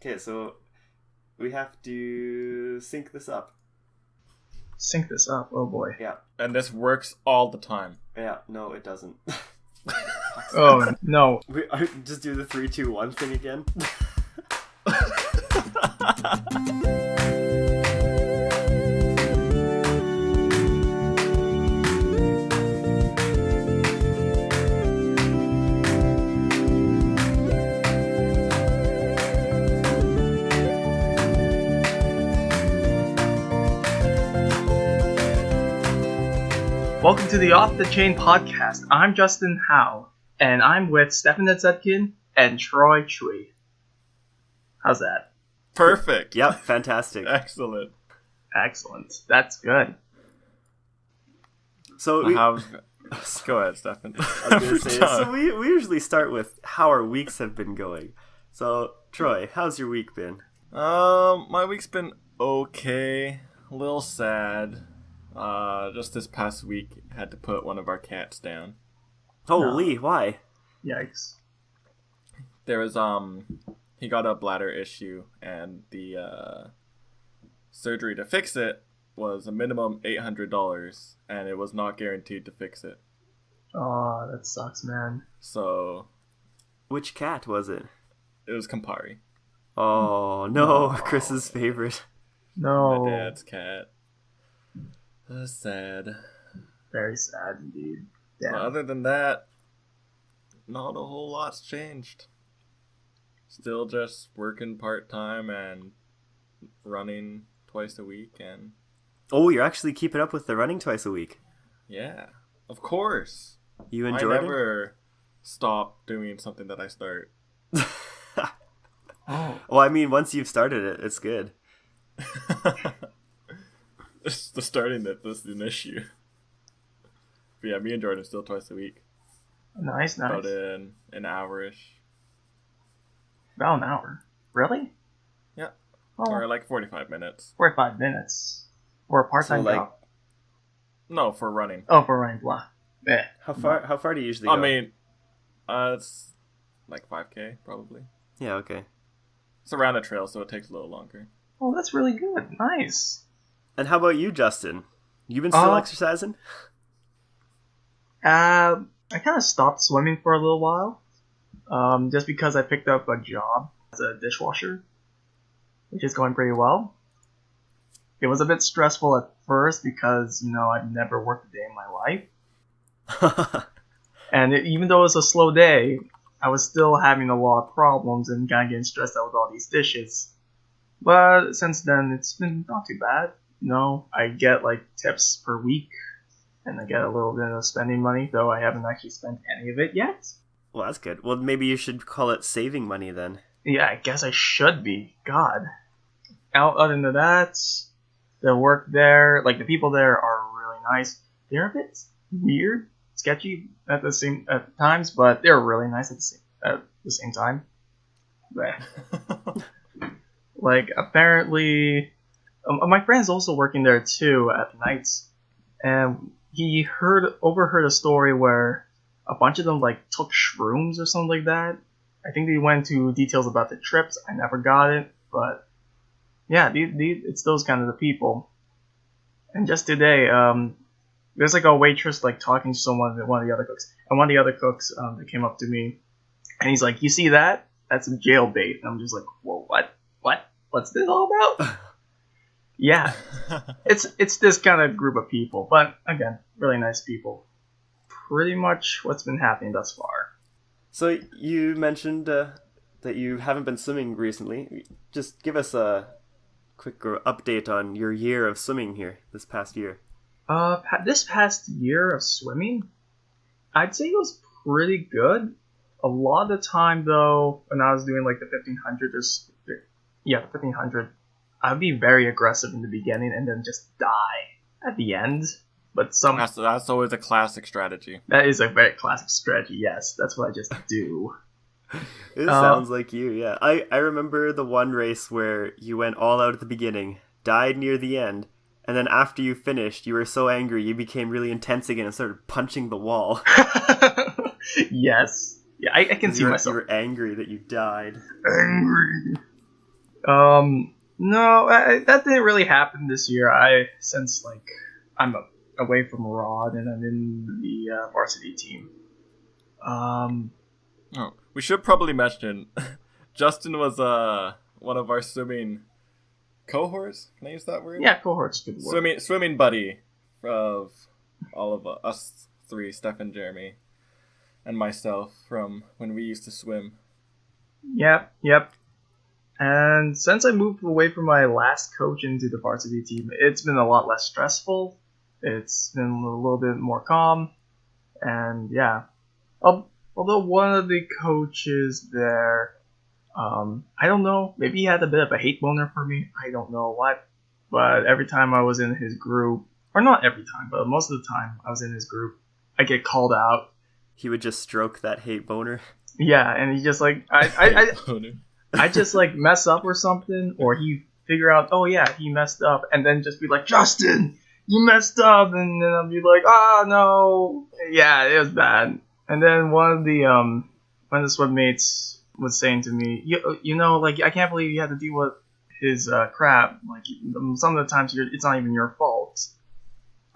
Okay, so we have to sync this up. Sync this up. Oh boy. Yeah. And this works all the time. Yeah. No, it doesn't. Oh no. Just do the 3, 2, 1 thing again. Welcome to the Off the Chain podcast. I'm Justin Howe, and I'm with Stefan Zetkin and Troy Chui. How's that? Perfect. Yep, fantastic. Excellent. Excellent. That's good. So Go ahead, Stefan. I was gonna say, so we usually start with how our weeks have been going. So, Troy, how's your week been? My week's been okay. A little sad. Just this past week, had to put one of our cats down. Holy, why? Yikes. There was, he got a bladder issue, and the, surgery to fix it was a minimum $800, and it was not guaranteed to fix it. Oh, that sucks, man. So... Which cat was it? It was Campari. Oh, no, Chris's favorite. No. My dad's cat. That's sad. Very sad indeed. But Yeah. other than that, not a whole lot's changed. Still just working part-time and running twice a week, and... Oh, you're actually keeping up with the running twice a week. Yeah, of course. You I enjoyed never stop doing something that I start. it? Oh. Well, I mean, once you've started it, it's good. It's the starting that's an issue. But yeah, me and Jordan still twice a week. Nice. About an hour-ish. About an hour. Really? Yeah. Oh, Or like 45 minutes. 45 minutes. For a part-time So, like- job. No, for running. Oh, for running. Blah. Eh. How far do you usually go? I mean, it's like 5K, probably. Yeah, okay. It's around a trail, so it takes a little longer. Oh, that's really good. Nice. And how about you, Justin? You been still exercising? I kind of stopped swimming for a little while. Just because I picked up a job as a dishwasher, which is going pretty well. It was a bit stressful at first because, I've never worked a day in my life. And even though it was a slow day, I was still having a lot of problems and kind of getting stressed out with all these dishes. But since then, it's been not too bad. I get like tips per week, and I get a little bit of spending money, though I haven't actually spent any of it yet. Well, that's good. Well, maybe you should call it saving money then. Yeah, I guess I should be. God. Other than that, the work there, like the people there are really nice. They're a bit weird, sketchy at times, but they're really nice at the same time. Like apparently, my friend's also working there too at nights, and he overheard a story where a bunch of them like took shrooms or something like that. I think they went into details about the trips. I never got it, but yeah, it's those kind of the people. And just today, there's like a waitress like talking to one of the other cooks, and one of the other cooks that came up to me, and he's like, "You see that? That's a jail bait." And I'm just like, "Whoa, what? What's this all about?" Yeah, it's this kind of group of people, but again, really nice people. Pretty much what's been happening thus far. So you mentioned that you haven't been swimming recently. Just give us a quick update on your year of swimming here this past year. This past year of swimming, I'd say it was pretty good. A lot of the time, though, when I was doing like the 1500 the 1500, I'd be very aggressive in the beginning and then just die at the end. But that's always a classic strategy. That is a very classic strategy. Yes, that's what I just do. It sounds like you, yeah. I remember the one race where you went all out at the beginning, died near the end, and then after you finished, you were so angry you became really intense again and started punching the wall. Yes. Yeah, I can see myself. You were angry that you died. Angry. No, that didn't really happen this year. Since like I'm away from Rod and I'm in the varsity team. Oh, we should probably mention Justin was one of our swimming cohorts. Can I use that word? Yeah, cohort's good word. Swimming buddy of all of us three, Steph, Jeremy, and myself from when we used to swim. Yep. And since I moved away from my last coach into the varsity team, it's been a lot less stressful. It's been a little bit more calm, and yeah. Although one of the coaches there, I don't know, maybe he had a bit of a hate boner for me. I don't know what, but every time I was in his group, or not every time, but most of the time I was in his group, I get called out. He would just stroke that hate boner. Yeah, and he just like I just like mess up or something, or he figure out, oh yeah, he messed up, and then just be like, Justin, you messed up, and then I'll be like, oh no, yeah, it was bad. And then one of the swim mates was saying to me, you know, like I can't believe you had to deal with his crap. Like some of the times it's not even your fault.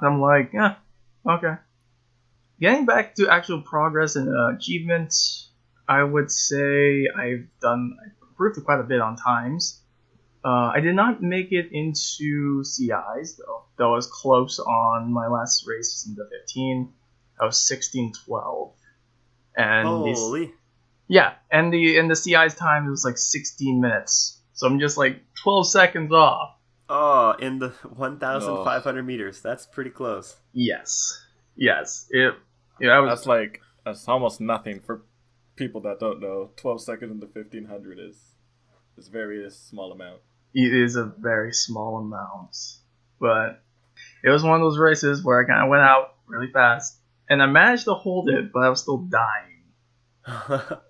And I'm like, yeah, okay. Getting back to actual progress and achievements, I would say I've improved quite a bit on times. I did not make it into CIs though. That was close on my last race in the 15. I was 16:12. And holy. And the CI's time it was like 16 minutes. So I'm just like 12 seconds off. Oh, in the 1,500 meters. That's pretty close. Yes. That's almost nothing for people that don't know. 12 seconds in the 1,500 is very small amount. It is a very small amount. But it was one of those races where I kind of went out really fast. And I managed to hold it, but I was still dying. Well,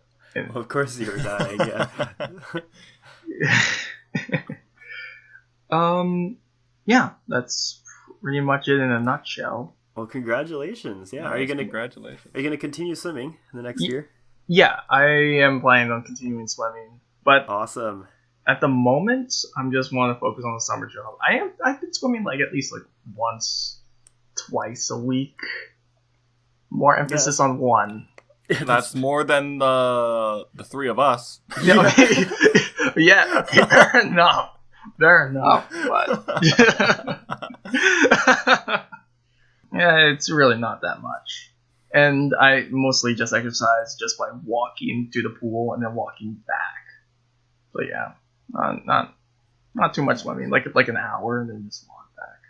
of course you were dying, yeah. Yeah, that's pretty much it in a nutshell. Well, congratulations. Yeah, nice, congratulations. Are you gonna continue swimming in the next year? Yeah, I am planning on continuing swimming, but awesome. At the moment, I'm just want to focus on the summer job. I've been swimming like at least like once, twice a week. More emphasis on one. That's more than the three of us. Yeah, fair enough. But yeah, it's really not that much. And I mostly just exercise just by walking to the pool and then walking back. So yeah, not too much swimming. Like an hour and then just walk back.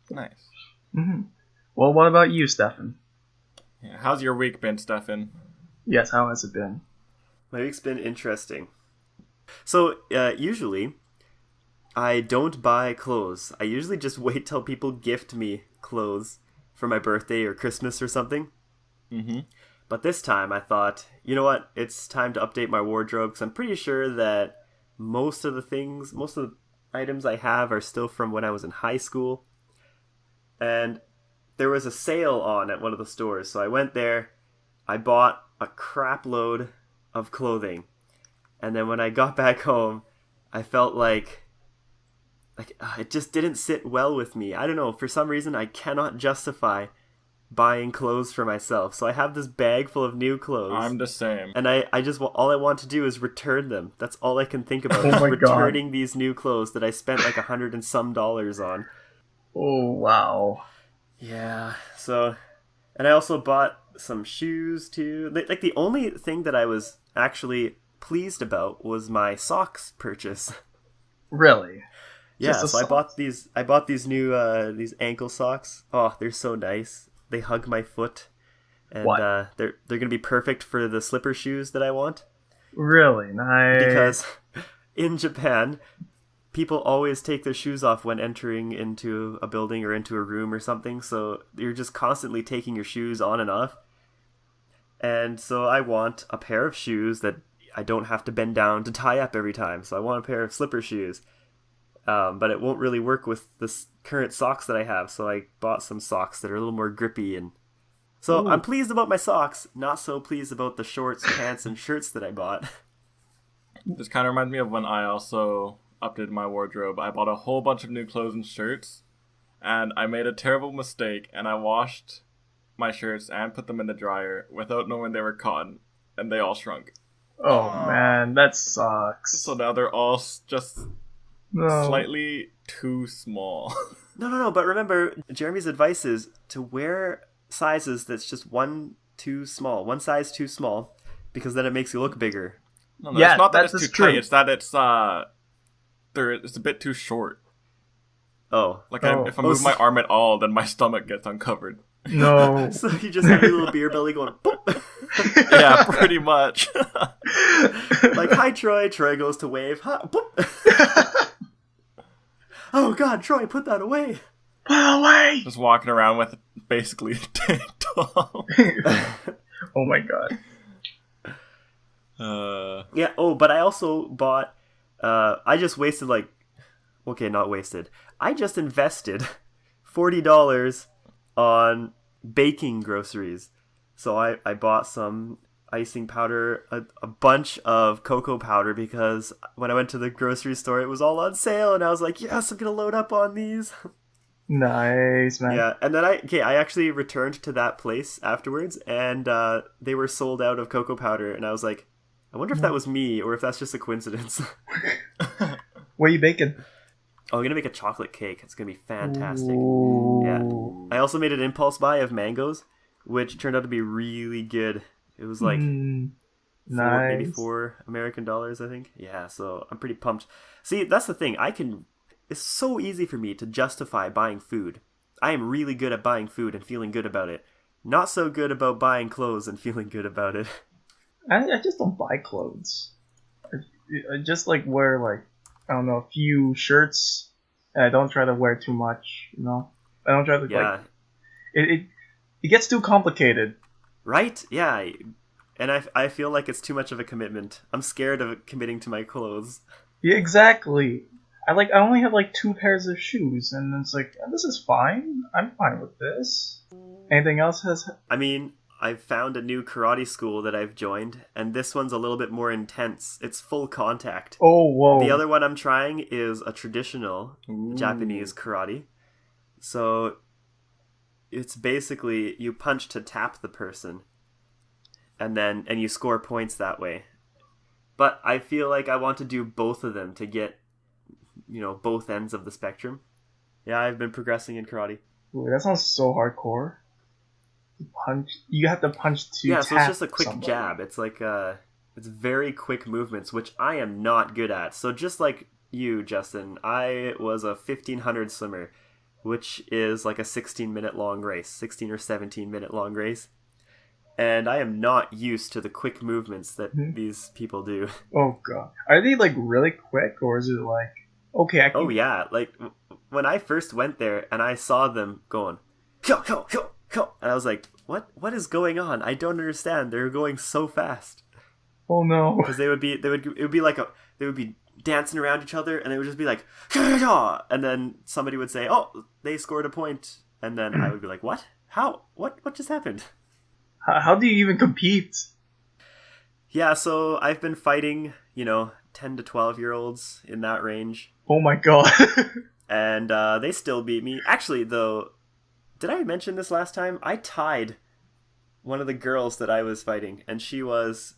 Nice. Mm-hmm. Well, what about you, Stefan? Yeah, how's your week been, Stefan? Yes, how has it been? My week's been interesting. So, usually, I don't buy clothes. I usually just wait till people gift me clothes for my birthday or Christmas or something. Mm-hmm. But this time I thought, you know what? It's time to update my wardrobe because I'm pretty sure that most of the items I have are still from when I was in high school. And there was a sale on at one of the stores, so I went there, I bought a crap load of clothing, and then when I got back home, I felt like it just didn't sit well with me. I don't know, for some reason I cannot justify buying clothes for myself, so I have this bag full of new clothes. I'm the same. And I just, all I want to do is return them. That's all I can think about, oh my returning God. These new clothes that I spent like $100 and some on. Oh, wow. Yeah, so, and I also bought some shoes too. Like the only thing that I was actually pleased about was my socks purchase. Really? Yeah, so I bought these new these ankle socks. Oh, they're so nice. They hug my foot, and they're gonna be perfect for the slipper shoes that I want. Really nice. Because in Japan, people always take their shoes off when entering into a building or into a room or something, so you're just constantly taking your shoes on and off. And so I want a pair of shoes that I don't have to bend down to tie up every time. So I want a pair of slipper shoes. But it won't really work with the current socks that I have, so I bought some socks that are a little more grippy. And so I'm pleased about my socks, not so pleased about the shorts, pants, and shirts that I bought. This kind of reminds me of when I also updated my wardrobe. I bought a whole bunch of new clothes and shirts, and I made a terrible mistake, and I washed my shirts and put them in the dryer without knowing they were cotton, and they all shrunk. Oh man, that sucks. So now they're all just No. slightly too small. No. But remember, Jeremy's advice is to wear sizes that's just one size too small, because then it makes you look bigger. No, Yeah, it's not that that's it's too true. tight. It's that it's a bit too short. Oh. Like Oh. if I move my arm at all, then my stomach gets uncovered. No. So you just have your little beer belly going, boop. Yeah, pretty much. Like, hi, Troy. Troy goes to wave. Hi, boop. Oh, God, Troy, put that away. Put it away! Just walking around with basically a tank top. Oh my god. Yeah, but I also bought, I just wasted not wasted. I just invested $40 on baking groceries. So I bought some icing powder, a bunch of cocoa powder, because when I went to the grocery store, it was all on sale, and I was like, yes, I'm gonna load up on these. Nice, man. Yeah, and then I actually returned to that place afterwards, and they were sold out of cocoa powder, and I was like, I wonder if that was me, or if that's just a coincidence. What are you baking? Oh, I'm gonna make a chocolate cake. It's gonna be fantastic. Ooh. Yeah. I also made an impulse buy of mangoes, which turned out to be really good. It was like maybe nice. $4 I think. Yeah, so I'm pretty pumped. See, that's the thing. It's so easy for me to justify buying food. I am really good at buying food and feeling good about it. Not so good about buying clothes and feeling good about it. I just don't buy clothes. I just wear I don't know, a few shirts, and I don't try to wear too much. I don't try to Yeah. It gets too complicated. Right? Yeah. And I feel like it's too much of a commitment. I'm scared of committing to my clothes. Yeah, exactly. I only have 2 pairs of shoes, and it's this is fine. I'm fine with this. Anything else has? I mean, I've found a new karate school that I've joined, and this one's a little bit more intense. It's full contact. Oh, whoa. The other one I'm trying is a traditional Japanese karate. So it's basically you punch to tap the person, and you score points that way. But I feel like I want to do both of them to get, both ends of the spectrum. Yeah, I've been progressing in karate. Ooh, that sounds so hardcore. You have to punch to Yeah, tap so it's just a quick somebody. jab. It's it's very quick movements, which I am not good at. So just like you, Justin, I was a 1500 swimmer, which is like a 16-minute long race, 16 or 17-minute long race. And I am not used to the quick movements that these people do. Oh god. Are they really quick, or is it okay, I can... Oh yeah, when I first went there and I saw them going, go, go, go, go, and I was like, what is going on? I don't understand. They're going so fast. Oh no. Because it would be they would be dancing around each other, and they would just be like, and then somebody would say, oh, they scored a point, and then I would be like, what? How? What just happened? How do you even compete? Yeah, so I've been fighting, 10 to 12-year-olds in that range. Oh my god. And they still beat me. Actually, though, did I mention this last time? I tied one of the girls that I was fighting, and she is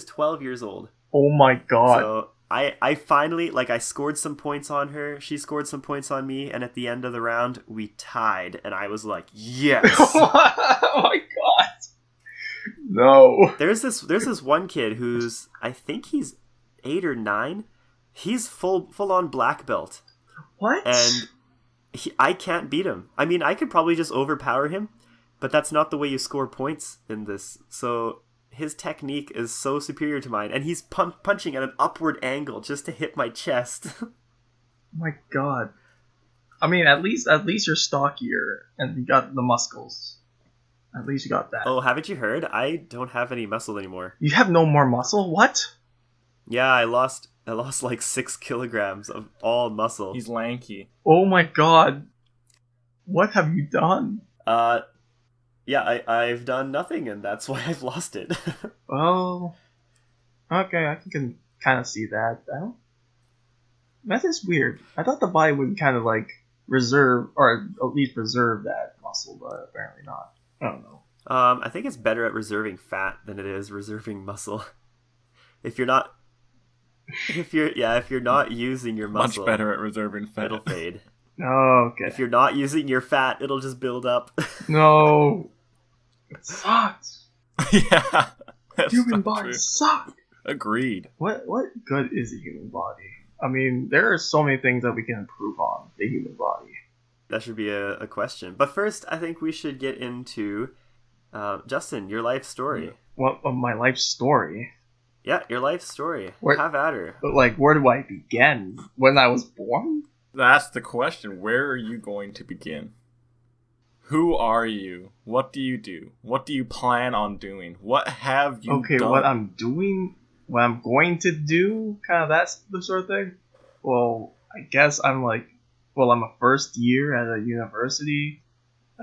12 years old. Oh my god. So I finally, I scored some points on her, she scored some points on me, and at the end of the round, we tied, and I was like, yes! Oh my god. No. There's this one kid who's, I think he's 8 or 9. He's full on black belt. What? And I can't beat him. I mean, I could probably just overpower him, but that's not the way you score points in this. So his technique is so superior to mine, and he's punching at an upward angle just to hit my chest. Oh my god. I mean, at least you're stockier and you got the muscles. At least you got that. Oh, haven't you heard? I don't have any muscle anymore. You have no more muscle? What? Yeah, I lost 6 kilograms of all muscle. He's lanky. Oh my god. What have you done? Yeah, I've done nothing, and that's why I've lost it. Oh. Okay, I can kind of see that. That is weird. I thought the body would kind of like reserve, or at least preserve that muscle, but apparently not. I don't know. I think it's better at reserving fat than it is reserving muscle. If you're not using your muscle, Much better at reserving fat. it'll fade. Oh, okay. If you're not using your fat, it'll just build up. No. It sucks. Yeah. That's Human not bodies true. suck. Agreed. What good is a human body? I mean, there are so many things that we can improve on the human body. That should be a question. But first, I think we should get into Justin, your life story. What of my life story? Yeah, your life story. Where- Have at her. But like, where do I begin? When I was born? That's the question. Where are you going to begin? Who are you? What do you do? What do you plan on doing? What have you done? What I'm doing, what I'm going to do, kind of that's the sort of thing. Well, I guess I'm a first year at a university.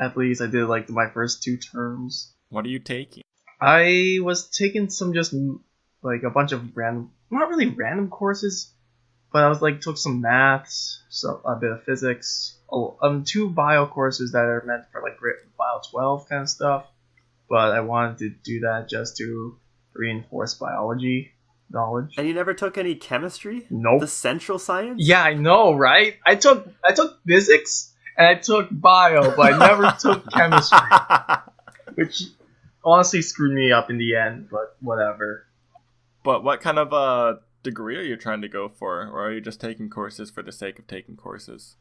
At least I did like my first 2 terms. What are you taking? I was taking some just like a bunch of random, not really random courses, but I was like took some maths, so a bit of physics, 2 bio courses that are meant for like bio 12 kind of stuff. But I wanted to do that just to reinforce biology knowledge. And you never took any chemistry? Nope. The central science? Yeah, I know, right? I took physics and I took bio, but I never took chemistry, which honestly screwed me up in the end. But whatever. But what kind of degree are you trying to go for? Or are you just taking courses for the sake of taking courses?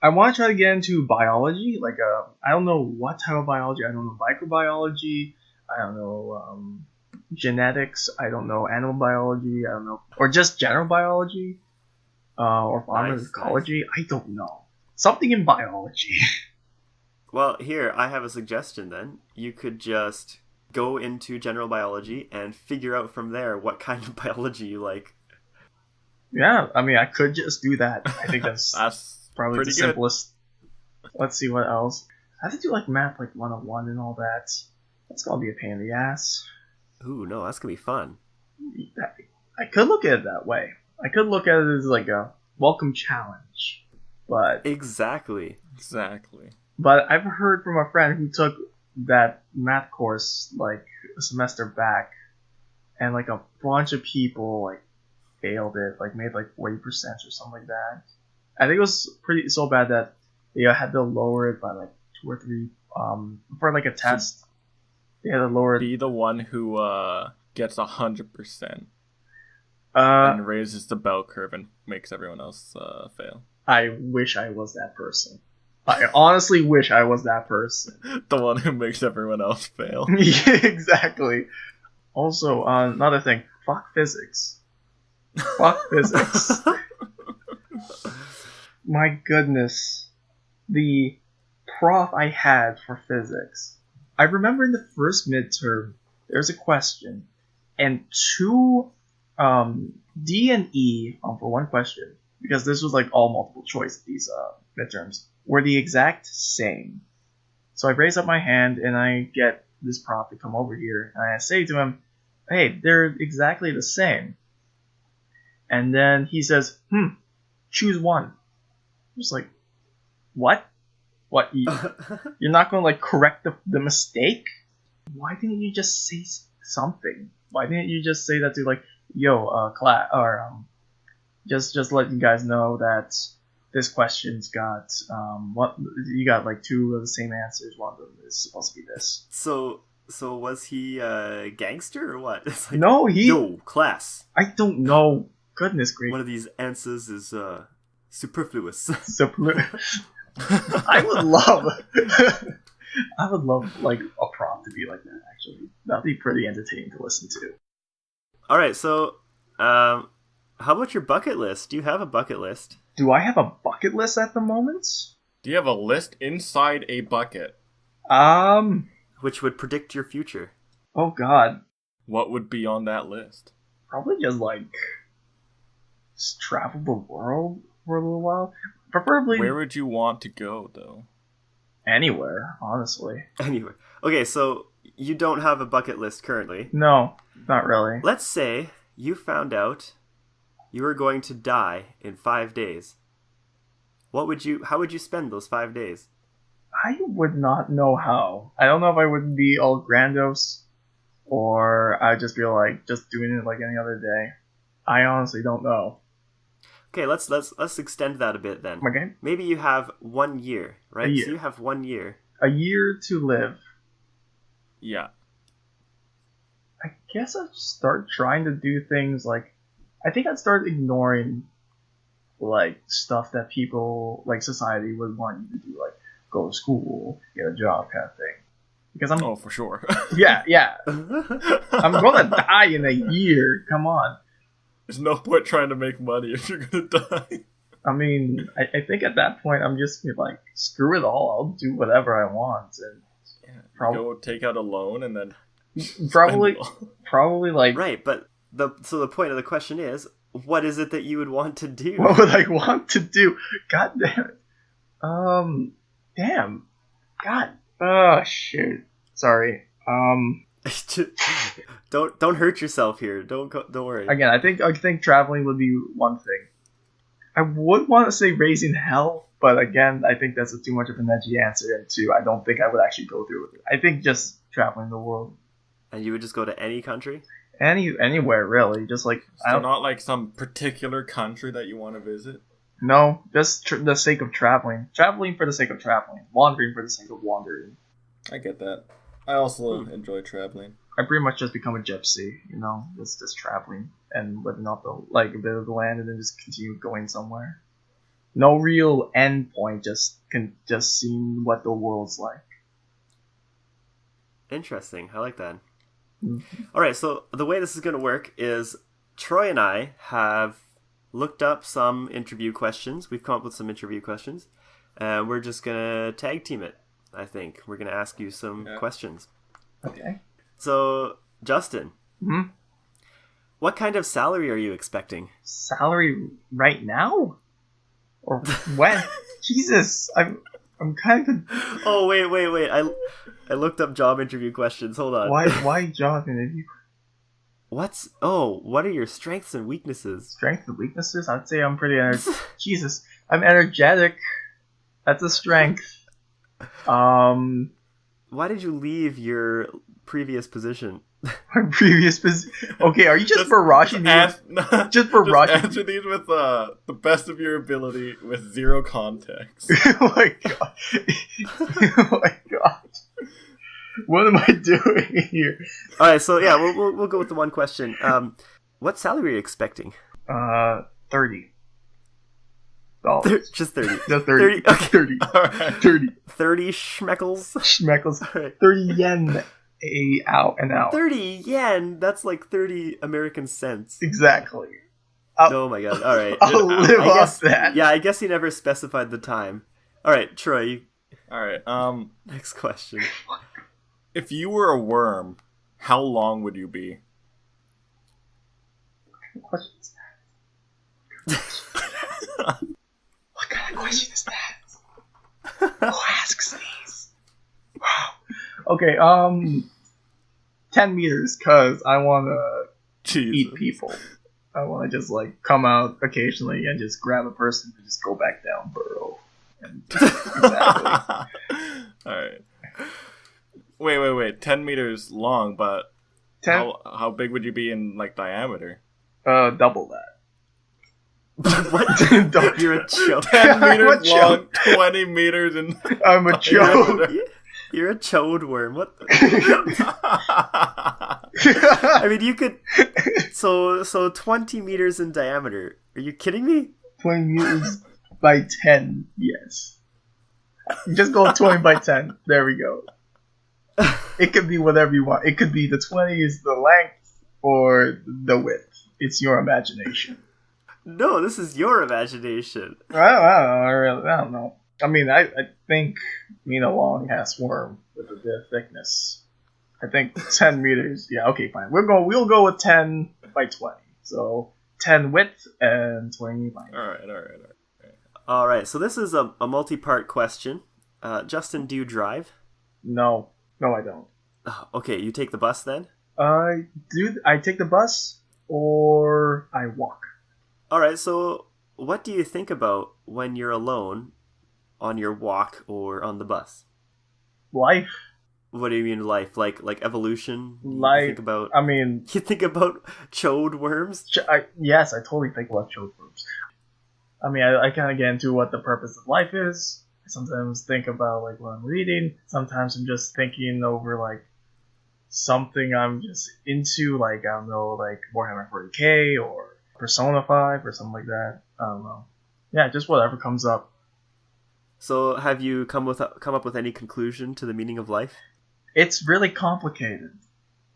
I want to try to get into biology. Like, I don't know what type of biology. I don't know microbiology. I don't know genetics. I don't know animal biology. I don't know, or just general biology, or pharmacology. Nice. I don't know. Something in biology. Well, here, I have a suggestion then. You could just go into general biology and figure out from there what kind of biology you like. Yeah, I mean, I could just do that. I think that's probably the simplest. Let's see what else. I have to do like math like 101 and all that. That's gonna be a pain in the ass. Ooh, no, that's gonna be fun. I could look at it that way. I could look at it as like a welcome challenge. But Exactly. But I've heard from a friend who took that math course like a semester back, and like a bunch of people like failed it, like made like 40% or something like that. I think it was pretty so bad that they had to lower it by like 2 or 3 for like a test. They had to lower it. Be the one who gets 100% and raises the bell curve and makes everyone else fail. I wish I was that person. I honestly wish I was that person. The one who makes everyone else fail. Yeah, exactly. Also, another thing. Fuck physics. Fuck physics. My goodness. The prof I had for physics. I remember in the first midterm, there's a question, and 2 D and E for 1 question, because this was like all multiple choice, these midterms, were the exact same. So I raise up my hand and I get this prof to come over here, and I say to him, hey, they're exactly the same. And then he says, choose one. I'm just like, what? What? You're not going to like correct the mistake? Why didn't you just say something? Why didn't you just say that to like, yo, class, or just let you guys know that this question's got what you got like 2 of the same answers. One of them is supposed to be this. So was he a gangster or what? It's like, no, yo, class. I don't know. Goodness gracious. One of these answers is superfluous. I would love like a prompt to be like that. Actually, that'd be pretty entertaining to listen to. All right, so how about your bucket list? Do you have a bucket list? Do I have a bucket list at the moment? Do you have a list inside a bucket? Which would predict your future. Oh God. What would be on that list? Probably just travel the world for a little while. Preferably. Where would you want to go, though? Anywhere, honestly. Anywhere. Okay, so you don't have a bucket list currently. No, not really. Let's say you found out you were going to die in 5 days. How would you spend those 5 days? I would not know how. I don't know if I would be all grandiose, or I'd just be like just doing it like any other day. I honestly don't know. Okay, let's extend that a bit then. Okay. Maybe you have 1 year, right? A year. So you have 1 year. A year to live. Yeah. I guess I'd start trying to do things like, I think I'd start ignoring like stuff that people, like society would want you to do, like go to school, get a job kind of thing. Because I'm... Oh, for sure. Yeah. I'm gonna die in a year. Come on. There's no point trying to make money if you're gonna die. I mean, I think at that point I'm just like, screw it all. I'll do whatever I want, and Go take out a loan and then probably like Right, but the point of the question is, what is it that you would want to do? what would I want to do? God damn it. Damn. God. Oh shit. Sorry. Don't hurt yourself here. Don't worry. Again, I think traveling would be one thing. I would want to say raising hell, but again, I think that's too much of an edgy answer, and two, I don't think I would actually go through with it. I think just traveling the world. And you would just go to any country? Anywhere really, just like So not like some particular country that you want to visit? No, just the sake of traveling. Traveling for the sake of traveling. Wandering for the sake of wandering. I get that. I also enjoy traveling. I pretty much just become a gypsy, just traveling and living off a bit of the land and then just continue going somewhere. No real end point, just seeing what the world's like. Interesting. I like that. Mm-hmm. All right, so the way this is going to work is Troy and I have looked up some interview questions. We've come up with some interview questions. We're just going to tag team it, I think. We're going to ask you some questions. Okay. So, Justin, Mm-hmm. what kind of salary are you expecting? Salary right now? Or when? Jesus, I'm kind of... Oh, wait. I looked up job interview questions. Hold on. Why job interview? What are your strengths and weaknesses? Strengths and weaknesses? I'd say I'm pretty Jesus, I'm energetic. That's a strength. Why did you leave your previous position? My previous position. Okay, are you just barraging me? Just barraging. Answer these with the best of your ability with zero context. Oh my god! Oh my god! What am I doing here? All right, so yeah, we'll go with the one question. What salary are you expecting? 30. Just 30. No, 30. 30. Okay. 30. Alright. 30. 30 schmeckles. Schmeckles. All right. 30 yen an hour. 30 yen. That's like 30 American cents. Exactly. Oh my god. All right. I'll live off that. Yeah, I guess you never specified the time. All right, Troy. Alright, Next question. if you were a worm, how long would you be? What is that? What kind of question is that? Who asks these? Wow. Okay, 10 meters, cause I wanna eat people. I wanna just come out occasionally and just grab a person and just go back down, burrow. And exactly. Alright. Wait. 10 meters long, but 10? how big would you be in diameter? Double that. What? You're a choke. 10 meters a long, 20 meters in. I'm a joke. You're a chode worm. What? I mean, you could. So 20 meters in diameter. Are you kidding me? 20 meters by 10. Yes. Just go 20 by 10. There we go. It could be whatever you want. It could be the 20 is the length or the width. It's your imagination. No, this is your imagination. I don't know. I mean, I think a long ass worm with a bit of thickness. I think 10 meters. Yeah, okay, fine. We'll go with 10 by 20. So 10 width and 20 by. All right. So this is a multi-part question. Justin, do you drive? No, I don't. Okay, you take the bus then? I take the bus or I walk. All right, so what do you think about when you're alone on your walk or on the bus? Life. What do you mean life? Like evolution? You Life. think about I mean, you think about chode worms? yes, I totally think about chode worms. I mean, I kind of get into what the purpose of life is. I sometimes think about like what I'm reading. Sometimes I'm just thinking over like something I'm just into, like I don't know, like Warhammer 40k or Persona 5 or something like that. I don't know. Yeah, just whatever comes up. So have you come up with any conclusion to the meaning of life? It's really complicated,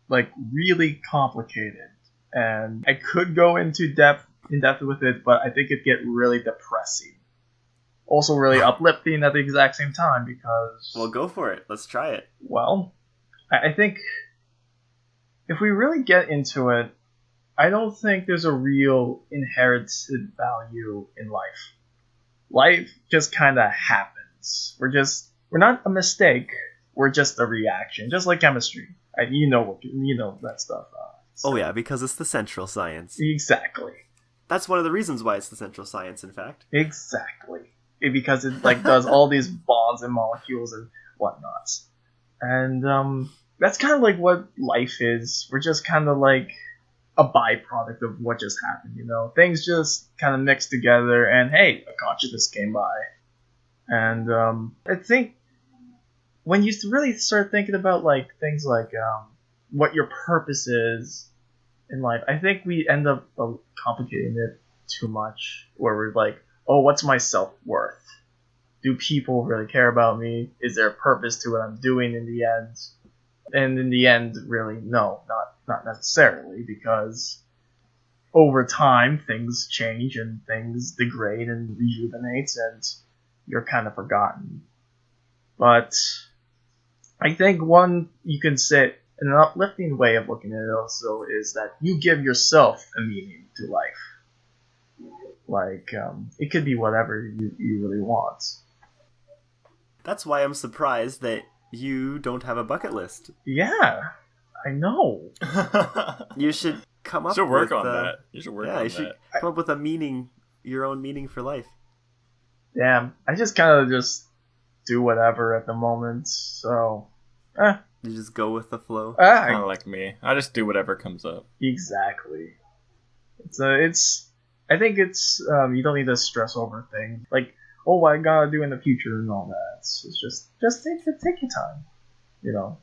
like really complicated, and I could go into depth with it, but I think it'd get really depressing. Also, really uplifting at the exact same time because. Well, go for it. Let's try it. Well, I think if we really get into it, I don't think there's a real inherited value in life. Life just kind of happens. We're not a mistake. We're just a reaction, just like chemistry. You know that stuff. Oh yeah, because it's the central science. Exactly. That's one of the reasons why it's the central science, in fact. Exactly. Because it like does all these bonds and molecules and whatnot. And that's kind of like what life is. We're just kind of like a byproduct of what just happened, you know? Things just kind of mixed together and hey, a consciousness came by. And I think when you really start thinking about like things like what your purpose is in life, I think we end up complicating it too much. Where we're like, oh, what's my self-worth? Do people really care about me? Is there a purpose to what I'm doing in the end? And in the end, really, no, not necessarily, because over time things change and things degrade and rejuvenate, and you're kind of forgotten. But I think one you can say an uplifting way of looking at it also is that you give yourself a meaning to life. Like, it could be whatever you really want. That's why I'm surprised that you don't have a bucket list. Yeah, I know. You should come up. You should work with, on that. You should work on that. You should come up with a meaning, your own meaning for life. Yeah, I just kind of just do whatever at the moment. So, you just go with the flow. Kind of like me. I just do whatever comes up. Exactly. I think it's you don't need to stress over things like, oh, what I gotta do in the future and all that. It's just take your time. You know,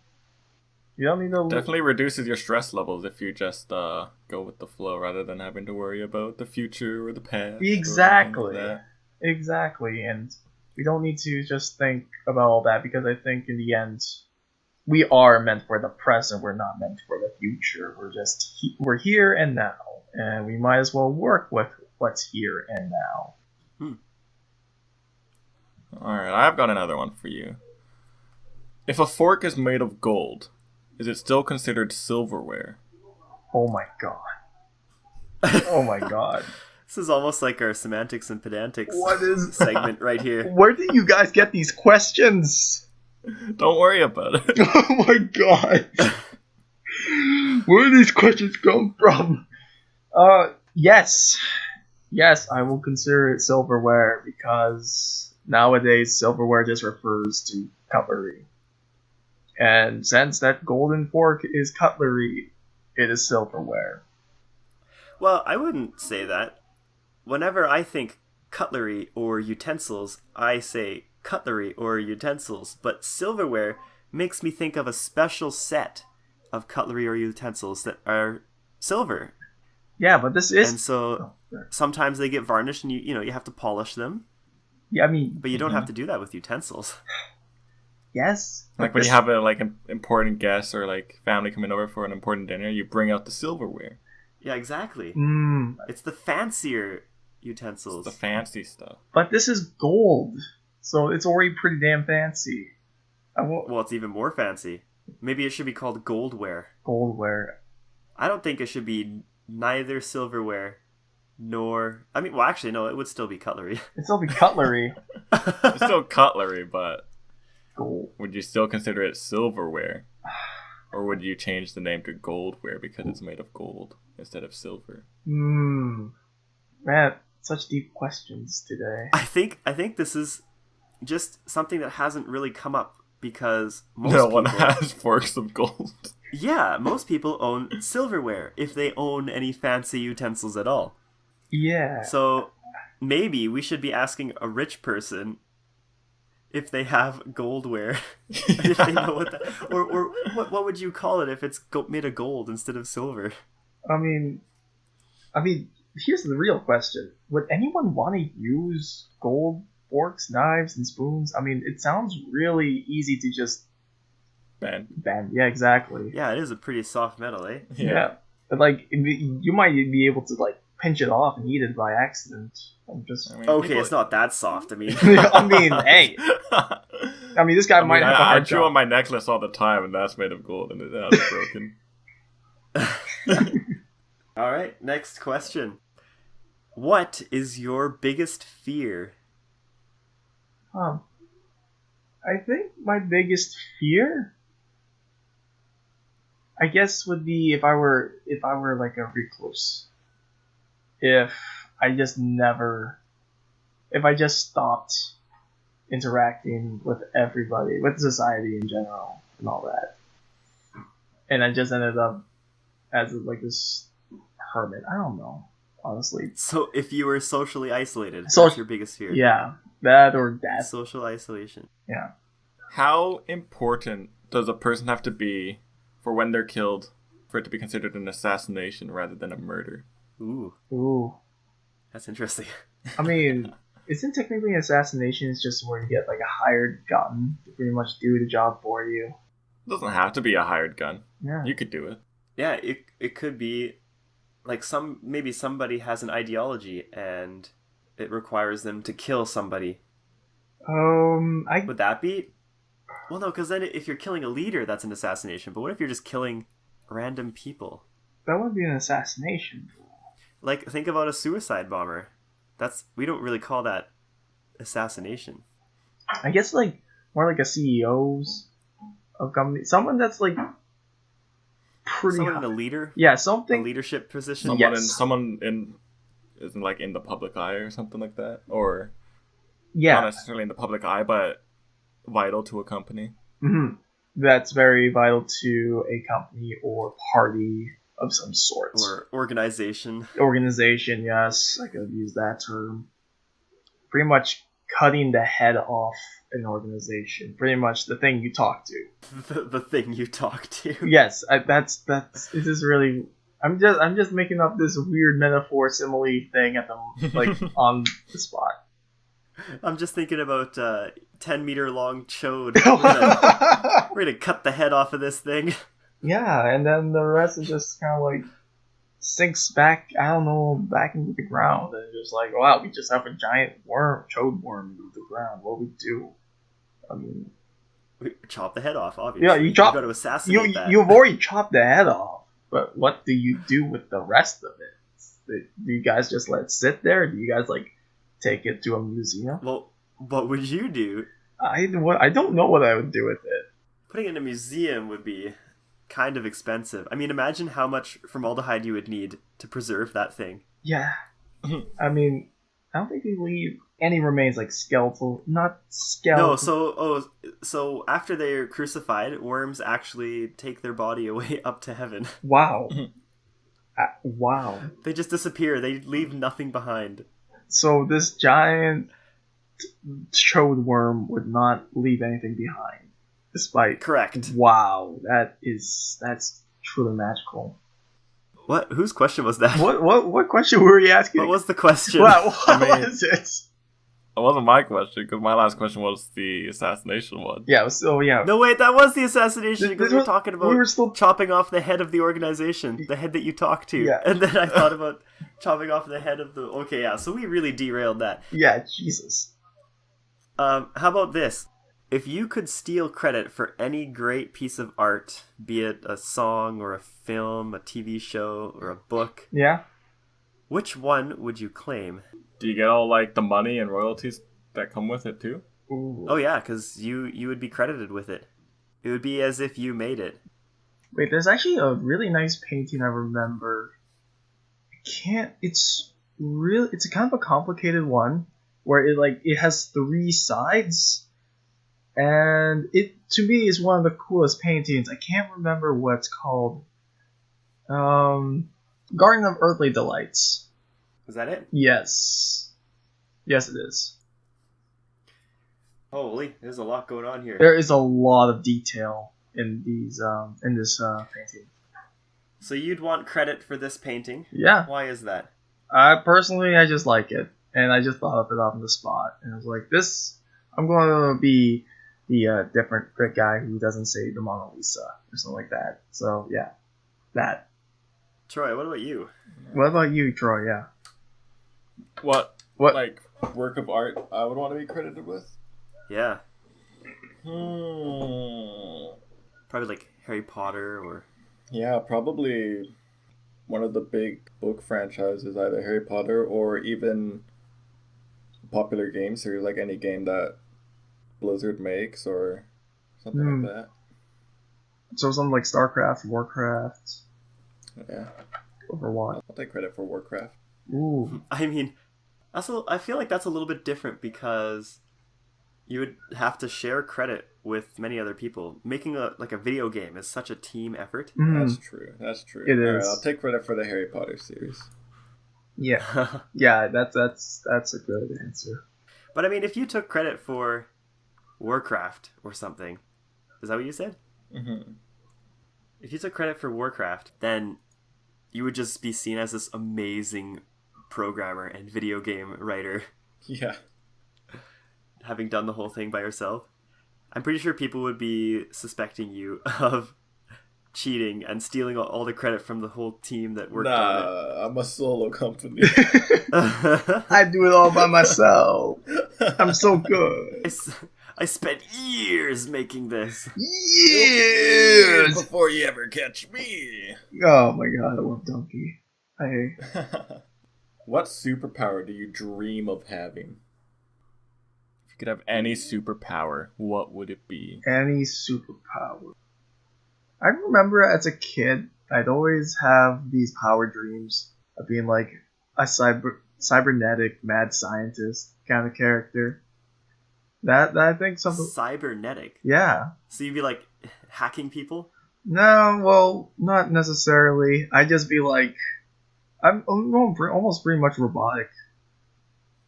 you don't need to. Definitely reduces your stress levels if you just go with the flow rather than having to worry about the future or the past. Exactly. Like exactly, and we don't need to just think about all that because I think in the end, we are meant for the present. We're not meant for the future. We're here and now, and we might as well work with what's here and now. Alright, I've got another one for you. If a fork is made of gold, is it still considered silverware? Oh my god. Oh my god. This is almost like our semantics and pedantics segment right here. Where do you guys get these questions? Don't worry about it. Oh my god. Where do these questions come from? Yes. Yes, I will consider it silverware because nowadays silverware just refers to cutlery. And since that golden fork is cutlery, it is silverware. Well, I wouldn't say that. Whenever I think cutlery or utensils, I say cutlery or utensils, but silverware makes me think of a special set of cutlery or utensils that are silver. Yeah, but this is... And so sometimes they get varnished and you have to polish them. Yeah, I mean... But you don't have to do that with utensils. Yes. Like when you have an important guest or like family coming over for an important dinner, you bring out the silverware. Yeah, exactly. It's the fancier utensils. It's the fancy stuff. But this is gold, so it's already pretty damn fancy. Well, it's even more fancy. Maybe it should be called goldware. Goldware. I don't think it should be neither silverware nor... I mean, well, actually, no, it would still be cutlery. It'd still be cutlery. It's still cutlery, but... Gold. Would you still consider it silverware? Or would you change the name to goldware because it's made of gold instead of silver? Man, such deep questions today. I think this is just something that hasn't really come up because No one has forks of gold. Yeah, most people own silverware if they own any fancy utensils at all. Yeah. So maybe we should be asking a rich person if they have goldware, if they know what that, or what would you call it if it's made of gold instead of silver? I mean, here's the real question: would anyone want to use gold forks, knives, and spoons? I mean, it sounds really easy to just bend. Yeah, exactly. Yeah, it is a pretty soft metal, eh? Yeah. But like, you might be able to like pinch it off and eat it by accident. Okay, it's not that soft. I mean, hey. I mean, this guy might have a hard I chew on my necklace all the time, and that's made of gold, and it's broken. All right, next question. What is your biggest fear? I think my biggest fear, I guess, would be if I were like a recluse. If I just stopped interacting with everybody, with society in general, and all that, and I just ended up as like this hermit. I don't know, honestly. So if you were socially isolated, that's your biggest fear? Yeah, that or death. Social isolation. Yeah. How important does a person have to be for when they're killed for it to be considered an assassination rather than a murder? Ooh. That's interesting. I mean, isn't technically assassination is just where you get like a hired gun to pretty much do the job for you? It doesn't have to be a hired gun. Yeah. You could do it. Yeah, it could be like maybe somebody has an ideology and it requires them to kill somebody. Would that be? Well, no, because then if you're killing a leader, that's an assassination. But what if you're just killing random people? That would be an assassination. Like, think about a suicide bomber. We don't really call that assassination. I guess like more like a CEOs of companies, someone that's like pretty. Someone in a leader. Yeah, something. A leadership position. Someone in isn't like in the public eye or something like that, or not necessarily in the public eye, but vital to a company. Mm-hmm. That's very vital to a company or party of some sort. Or organization. Organization, yes. I could use that term. Pretty much cutting the head off an organization. Pretty much the thing you talk to. The thing you talk to. Yes, that's it is really. I'm just making up this weird metaphor simile thing at the like on the spot. I'm just thinking about 10-meter long chode. We're gonna cut the head off of this thing. Yeah, and then the rest is just kind of like sinks back. I don't know, back into the ground, and just like, wow, we just have a giant chode worm into the ground. What do we do? I mean, we chop the head off. Obviously, yeah, you got to assassinate that. You've already chopped the head off, but what do you do with the rest of it? Do you guys just let it sit there? Do you guys like take it to a museum? Well, what would you do? I don't know what I would do with it. Putting it in a museum would be kind of expensive. I mean, imagine how much formaldehyde you would need to preserve that thing. Yeah. I mean, I don't think they leave any remains like skeletal, not skeletal. No, so after they're crucified, worms actually take their body away up to heaven. Wow. Wow. They just disappear. They leave nothing behind. So this giant chode worm would not leave anything behind. Despite correct. Wow, that's truly magical. What? Whose question was that? What question were you asking? What was the question? What was it? It wasn't my question, because my last question was the assassination one. Yeah. So yeah. No, wait, that was the assassination, because we were talking about chopping off the head of the organization, the head that you talk to. Yeah. And then I thought about chopping off the head of the. Okay, yeah. So we really derailed that. Yeah. Jesus. How about this? If you could steal credit for any great piece of art, be it a song or a film, a TV show, or a book, yeah, which one would you claim? Do you get all like the money and royalties that come with it too? Ooh. Oh yeah, because you would be credited with it. It would be as if you made it. Wait, there's actually a really nice painting I remember. It's really, it's a kind of a complicated one where it has 3 sides, and it to me is one of the coolest paintings. I can't remember what it's called. Garden of Earthly Delights. Is that it? Yes, it is. Holy, there's a lot going on here. There is a lot of detail in this painting. So you'd want credit for this painting? Yeah. Why is that? I just like it, and I just thought of it on the spot, and I was like, this, I'm going to be the different guy who doesn't say the Mona Lisa or something like that. So yeah, that. Troy, what about you? What about you, Troy? Yeah. What What? like work of art I would want to be credited with? Yeah, Hmm. probably like Harry Potter or... Yeah, probably one of the big book franchises, either Harry Potter or even popular game series, like any game that Blizzard makes or something like that. So something like StarCraft, Warcraft, Yeah, Overwatch. I'll take credit for Warcraft. Ooh. I mean, I feel like that's a little bit different because you would have to share credit with many other people. Making a video game is such a team effort. That's true. That's true. It All is. right, I'll take credit for the Harry Potter series. Yeah. Yeah, that's a good answer. But I mean, if you took credit for Warcraft or something, is that what you said? Mm-hmm. If you took credit for Warcraft, then you would just be seen as this amazing programmer and video game writer, Yeah. having done the whole thing by yourself. I'm pretty sure people would be suspecting you of cheating and stealing all the credit from the whole team that worked on Nah, I'm a solo company. it. I do it all by myself. I'm so good. I spent years making this. Years. Before you ever catch me. Oh my god, I love Donkey. What superpower do you dream of having? If you could have any superpower, what would it be? Any superpower. I remember as a kid, I'd always have these power dreams of being like a cybernetic mad scientist kind of character. That I think something. Cybernetic. Yeah. So you'd be like hacking people? No, well, not necessarily. I'd just be like, I'm almost pretty much robotic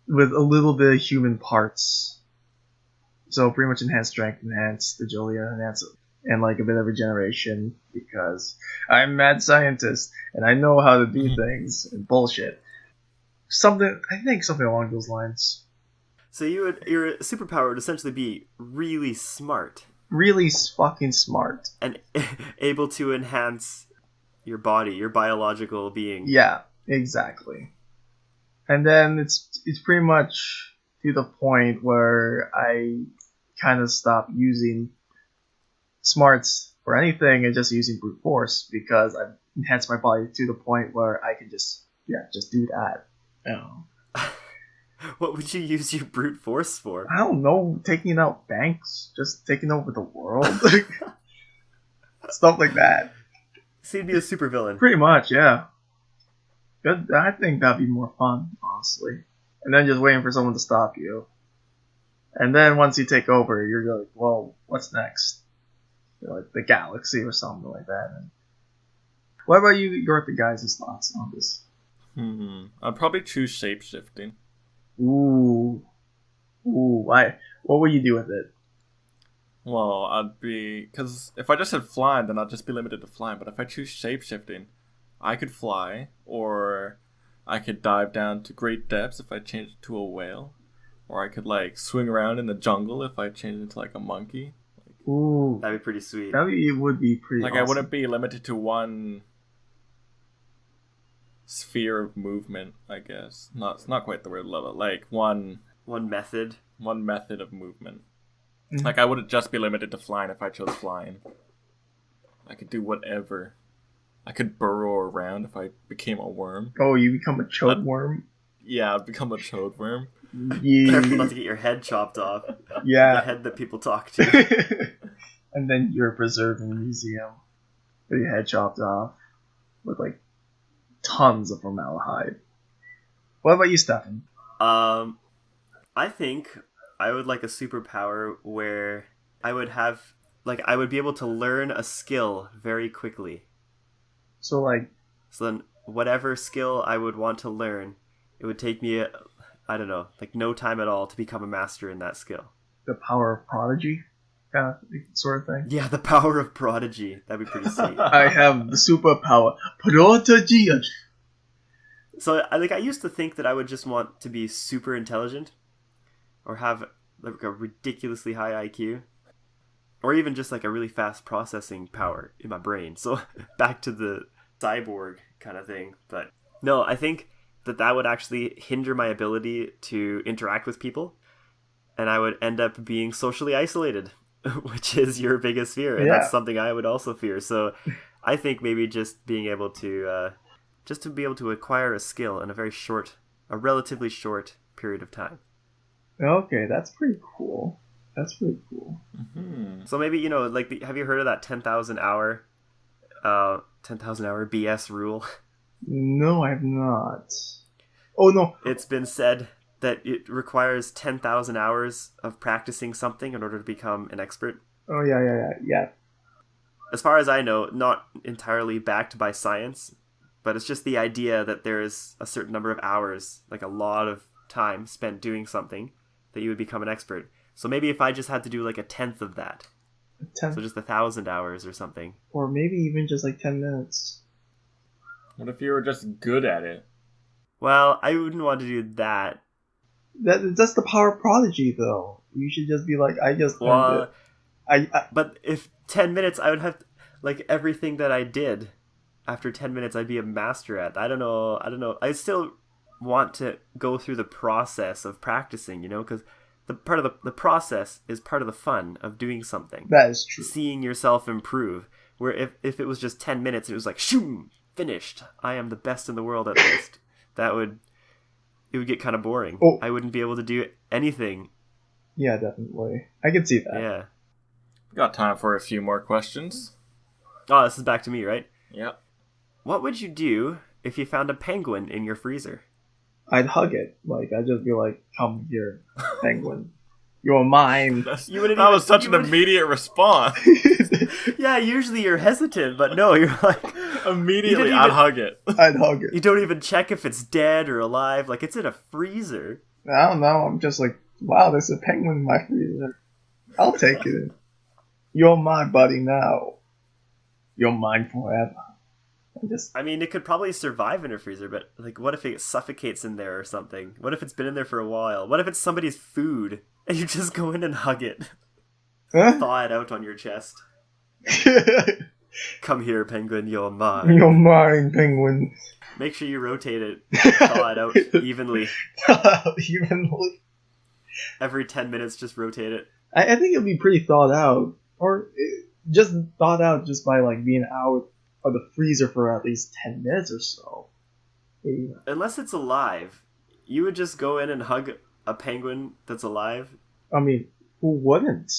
with a little bit of human parts. So pretty much enhanced strength, enhanced agility, enhanced, and like a bit of regeneration because I'm a mad scientist and I know how to do things and bullshit. I think something along those lines. So your superpower would essentially be really smart. Really fucking smart. And able to enhance your body, your biological being. Yeah, exactly. And then it's pretty much to the point where I kind of stop using smarts for anything and just using brute force because I've enhanced my body to the point where I can just do that. What would you use your brute force for? I don't know, taking out banks, just taking over the world. Stuff like that. So you'd be a supervillain. Pretty much, yeah. Good. I think that'd be more fun, honestly. And then just waiting for someone to stop you. And then once you take over, you're like, well, what's next? Like the galaxy or something like that. And what about you, your guys' thoughts on this? I'd probably choose shapeshifting. Ooh. Why? What would you do with it? Well, because if I just said flying, then I'd just be limited to flying. But if I choose shapeshifting, I could fly, or I could dive down to great depths if I changed it to a whale, or I could like swing around in the jungle if I changed it into like a monkey. Ooh, That'd be pretty sweet. that would be pretty. Like awesome. I wouldn't be limited to one sphere of movement, I guess. It's not quite the word level. Like one method of movement. Mhm. Like I wouldn't just be limited to flying if I chose flying. I could do whatever. I could burrow around if I became a worm. Oh, you become a chode worm? Yeah, I'd become a chode worm. Careful not to get your head chopped off. The Yeah. head that people talk to. And then you're preserved in a museum with your head chopped off with like tons of formaldehyde. What about you, Stefan? I think I would like a superpower where I would have, like, I would be able to learn a skill very quickly. So, like... So then, whatever skill I would want to learn, it would take me, I don't know, like no time at all to become a master in that skill. The power of prodigy? Kind of sort of thing? Yeah, the power of prodigy. That'd be pretty sweet. I have the superpower. Prodigy! So, I used to think that I would just want to be super intelligent, or have like a ridiculously high IQ, or even just like a really fast processing power in my brain. So, back to the cyborg kind of thing. But no, I think that would actually hinder my ability to interact with people, and I would end up being socially isolated, which is your biggest fear, and that's something I would also fear. So, I think maybe just being able to... just to be able to acquire a skill in a relatively short period of time. Okay, that's pretty cool. So maybe, have you heard of that 10,000 hour BS rule? No, I have not. Oh, no. It's been said that it requires 10,000 hours of practicing something in order to become an expert. Oh, yeah. As far as I know, not entirely backed by science, but it's just the idea that there is a certain number of hours, like a lot of time spent doing something, that you would become an expert. So maybe if I just had to do like a tenth of that, so just 1,000 hours or something. Or maybe even just like 10 minutes. What if you were just good at it? Well, I wouldn't want to do that. That's the power of prodigy, though. You should just be like, I just learned it. But if 10 minutes, I would have, like, everything that I did... After 10 minutes, I'd be a master at. I don't know. I still want to go through the process of practicing, because the process is part of the fun of doing something. That is true. Seeing yourself improve. Where if it was just 10 minutes and it was like, shoom, finished. I am the best in the world at this. It would get kind of boring. Oh. I wouldn't be able to do anything. Yeah, definitely. I can see that. Yeah. Got time for a few more questions. Oh, this is back to me, right? Yep. What would you do if you found a penguin in your freezer? I'd hug it. Like, I'd just be like, come here, penguin. You're mine. That was such an immediate response. Yeah, usually you're hesitant, but no, you're like... Immediately, I'd hug it. I'd hug it. You don't even check if it's dead or alive. Like, it's in a freezer. I don't know. I'm just like, wow, there's a penguin in my freezer. I'll take it. You're my buddy now. You're mine forever. I mean, it could probably survive in a freezer, but like, what if it suffocates in there or something? What if it's been in there for a while? What if it's somebody's food and you just go in and hug it? Huh? Thaw it out on your chest. Come here, penguin, you're mine. You're mine, penguin. Make sure you rotate it, thaw it out evenly. Evenly? Every 10 minutes, just rotate it. I think it'll be pretty thawed out. Or just thawed out just by like being out of the freezer for at least 10 minutes or so. Yeah. Unless it's alive. You would just go in and hug a penguin that's alive? I mean, who wouldn't?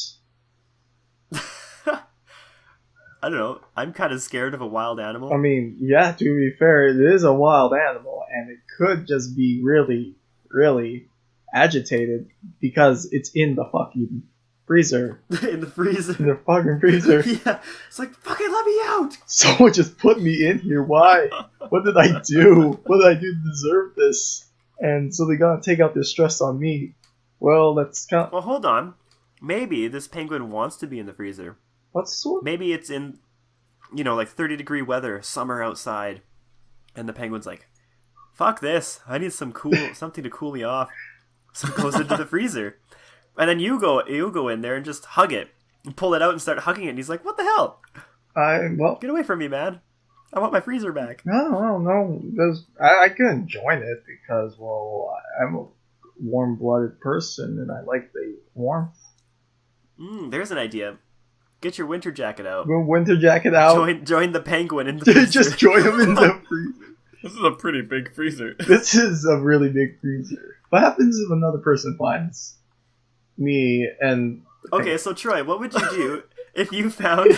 I don't know. I'm kind of scared of a wild animal. I mean, yeah, to be fair, it is a wild animal, and it could just be really, really agitated because it's in the fucking freezer. In the freezer. In the fucking freezer. Yeah. It's like, fucking let me out! Someone just put me in here. Why? What did I do? What did I do to deserve this? And so they gotta take out their stress on me. Well, that's kind of... Well, hold on. Maybe this penguin wants to be in the freezer. What sort? Maybe it's in, like 30-degree weather, summer outside, and the penguin's like, fuck this. I need something to cool me off. So it goes into the freezer. And then you go in there and just hug it. And pull it out and start hugging it. And he's like, what the hell? Get away from me, man. I want my freezer back. No. I couldn't join it because, well, I'm a warm-blooded person and I like the warmth. There's an idea. Get your winter jacket out. Go winter jacket out. Join the penguin in the freezer. Just join him in the freezer. This is a pretty big freezer. This is a really big freezer. What happens if another person finds me and... Okay, so Troy, what would you do if you found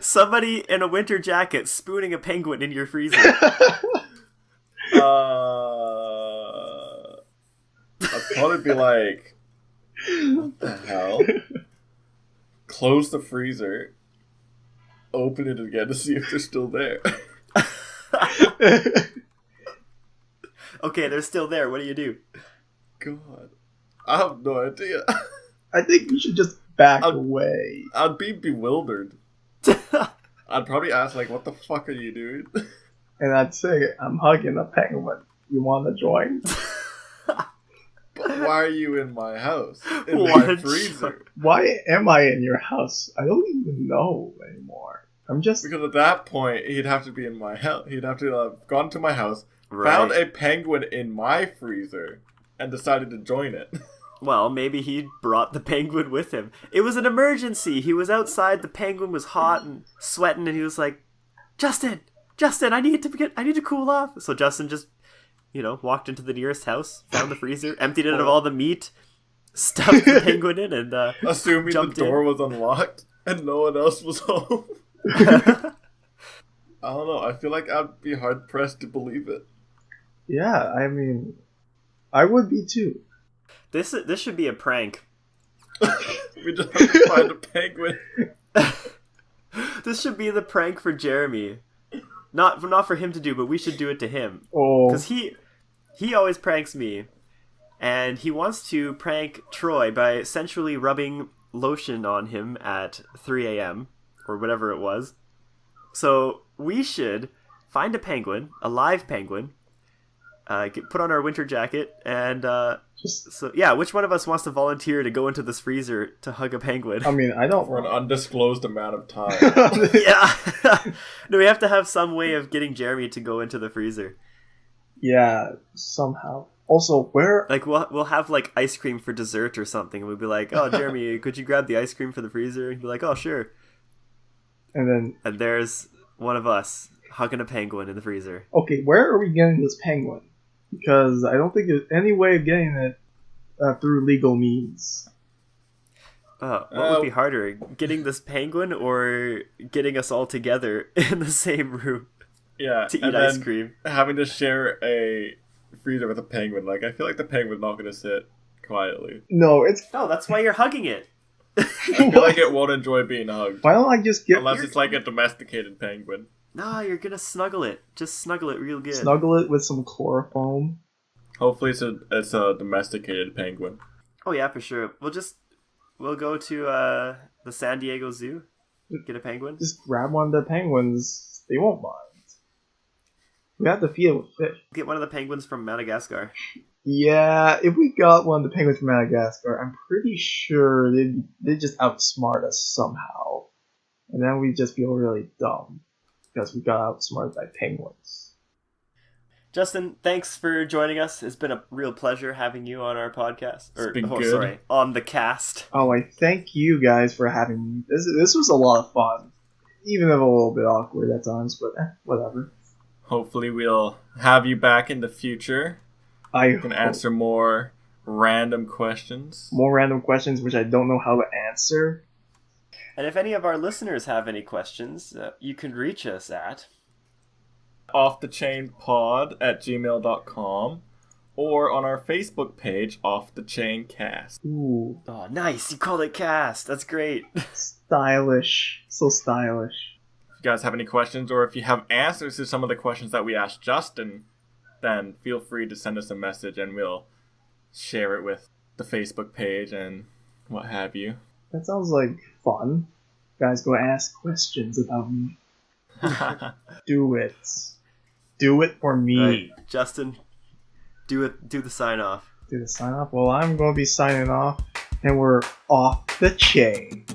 somebody in a winter jacket spooning a penguin in your freezer? I'd probably be like, what the hell? Close the freezer, open it again to see if they're still there. Okay, they're still there. What do you do? God, I have no idea. I think you should just back away. I'd be bewildered. I'd probably ask, like, what the fuck are you doing? And I'd say, I'm hugging a penguin. You want to join? But why are you in my house? In What my a freezer? Why am I in your house? I don't even know anymore. I'm just... Because at that point, he'd have to be in my house. He'd have to have gone to my house, Right. found a penguin in my freezer, and decided to join it. Well, maybe he brought the penguin with him. It was an emergency. He was outside. The penguin was hot and sweating, and he was like, Justin, I need to cool off. So Justin just, walked into the nearest house, found the freezer, emptied it of all the meat, stuffed the penguin in, and assuming the door was unlocked and no one else was home. I don't know. I feel like I'd be hard pressed to believe it. Yeah, I mean, I would be too. This should be a prank. We just have to find a penguin. This should be the prank for Jeremy. Not for him to do, but we should do it to him. Oh. Because he always pranks me. And he wants to prank Troy by sensually rubbing lotion on him at 3 a.m. or whatever it was. So we should find a penguin, a live penguin, put on our winter jacket, and which one of us wants to volunteer to go into this freezer to hug a penguin? I mean, I don't... For an undisclosed amount of time. Yeah. No, we have to have some way of getting Jeremy to go into the freezer. Yeah, somehow. Also, where... Like, we'll have, like, ice cream for dessert or something, and we'll be like, oh, Jeremy, could you grab the ice cream for the freezer? And he'd be like, oh, sure. And there's one of us hugging a penguin in the freezer. Okay, where are we getting this penguin? Because I don't think there's any way of getting it through legal means. What would be harder, getting this penguin or getting us all together in the same room? Yeah, to eat ice cream. Having to share a freezer with a penguin. Like, I feel like the penguin's not going to sit quietly. No, that's why you're hugging it. I feel like it won't enjoy being hugged. Why don't I just get... Unless it's like a domesticated penguin. No, you're going to snuggle it. Just snuggle it real good. Snuggle it with some chloroform. Hopefully it's a domesticated penguin. Oh yeah, for sure. We'll go to the San Diego Zoo. Get a penguin. Just grab one of the penguins. They won't mind. We have to feed it with fish. Get one of the penguins from Madagascar. Yeah, if we got one of the penguins from Madagascar, I'm pretty sure they'd just outsmart us somehow. And then we'd just feel really dumb. Because we got outsmarted by penguins. Justin, thanks for joining us. It's been a real pleasure having you on our podcast. It's been good. On the cast. Oh, I thank you guys for having me. This was a lot of fun. Even if a little bit awkward at times, but whatever. Hopefully we'll have you back in the future. You can answer more random questions. More random questions which I don't know how to answer. And if any of our listeners have any questions, you can reach us at offthechainpod@gmail.com or on our Facebook page, Off the Chain Cast. Ooh. Oh, nice. You called it cast. That's great. Stylish. So stylish. If you guys have any questions, or if you have answers to some of the questions that we asked Justin, then feel free to send us a message and we'll share it with the Facebook page and what have you. That sounds like fun. Guys, go ask questions about me. Do it. Do it for me. Right. Justin, do it. Do the sign off. Do the sign off? Well, I'm going to be signing off, and we're off the chain.